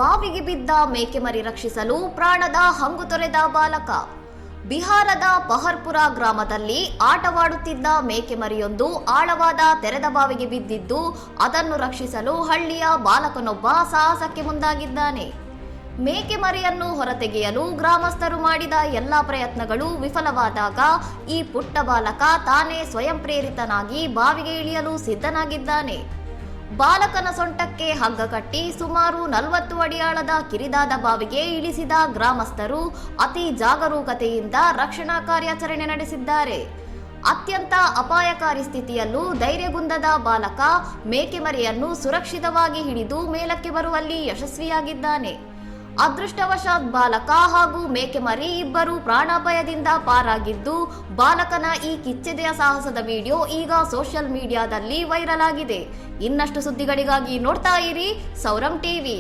ಬಾವಿಗೆ ಬಿದ್ದ ಮೇಕೆಮರಿ ರಕ್ಷಿಸಲು ಪ್ರಾಣದ ಹಂಗು ತೊರೆದ ಬಾಲಕ. ಬಿಹಾರದ ಪಹರ್ಪುರ ಗ್ರಾಮದಲ್ಲಿ ಆಟವಾಡುತ್ತಿದ್ದ ಮೇಕೆಮರಿಯೊಂದು ಆಳವಾದ ತೆರೆದ ಬಾವಿಗೆ ಬಿದ್ದಿದ್ದು, ಅದನ್ನು ರಕ್ಷಿಸಲು ಹಳ್ಳಿಯ ಬಾಲಕನೊಬ್ಬ ಸಾಹಸಕ್ಕೆ ಮುಂದಾಗಿದ್ದಾನೆ. ಮೇಕೆಮರಿಯನ್ನು ಹೊರತೆಗೆಯಲು ಗ್ರಾಮಸ್ಥರು ಮಾಡಿದ ಎಲ್ಲಾ ಪ್ರಯತ್ನಗಳು ವಿಫಲವಾದಾಗ ಈ ಪುಟ್ಟ ಬಾಲಕ ತಾನೇ ಸ್ವಯಂ ಪ್ರೇರಿತನಾಗಿ ಬಾವಿಗೆ ಇಳಿಯಲು ಸಿದ್ಧನಾಗಿದ್ದಾನೆ. ಬಾಲಕನ ಸೊಂಟಕ್ಕೆ ಹಗ್ಗ ಕಟ್ಟಿ ಸುಮಾರು 40 ಅಡಿ ಆಳದ ಕಿರಿದಾದ ಬಾವಿಗೆ ಇಳಿಸಿದ ಗ್ರಾಮಸ್ಥರು ಅತಿ ಜಾಗರೂಕತೆಯಿಂದ ರಕ್ಷಣಾ ಕಾರ್ಯಾಚರಣೆ ನಡೆಸಿದ್ದಾರೆ. ಅತ್ಯಂತ ಅಪಾಯಕಾರಿ ಸ್ಥಿತಿಯಲ್ಲೂ ಧೈರ್ಯಗುಂದದ ಬಾಲಕ ಮೇಕೆಮರಿಯನ್ನು ಸುರಕ್ಷಿತವಾಗಿ ಹಿಡಿದು ಮೇಲಕ್ಕೆ ಬರುವಲ್ಲಿ ಯಶಸ್ವಿಯಾಗಿದ್ದಾನೆ. ಅದೃಷ್ಟವಶಾತ್ ಬಾಲಕ ಹಾಗೂ ಮೇಕೆಮರಿ ಇಬ್ಬರು ಪ್ರಾಣಾಪಾಯದಿಂದ ಪಾರಾಗಿದ್ದು, ಬಾಲಕನ ಈ ಕಿಚ್ಚೆದೆಯ ಸಾಹಸದ ವಿಡಿಯೋ ಈಗ ಸೋಷಿಯಲ್ ಮೀಡಿಯಾದಲ್ಲಿ ವೈರಲ್ ಆಗಿದೆ. ಇನ್ನಷ್ಟು ಸುದ್ದಿಗಳಿಗಾಗಿ ನೋಡ್ತಾ ಇರಿ ಸೌರಂ ಟಿವಿ.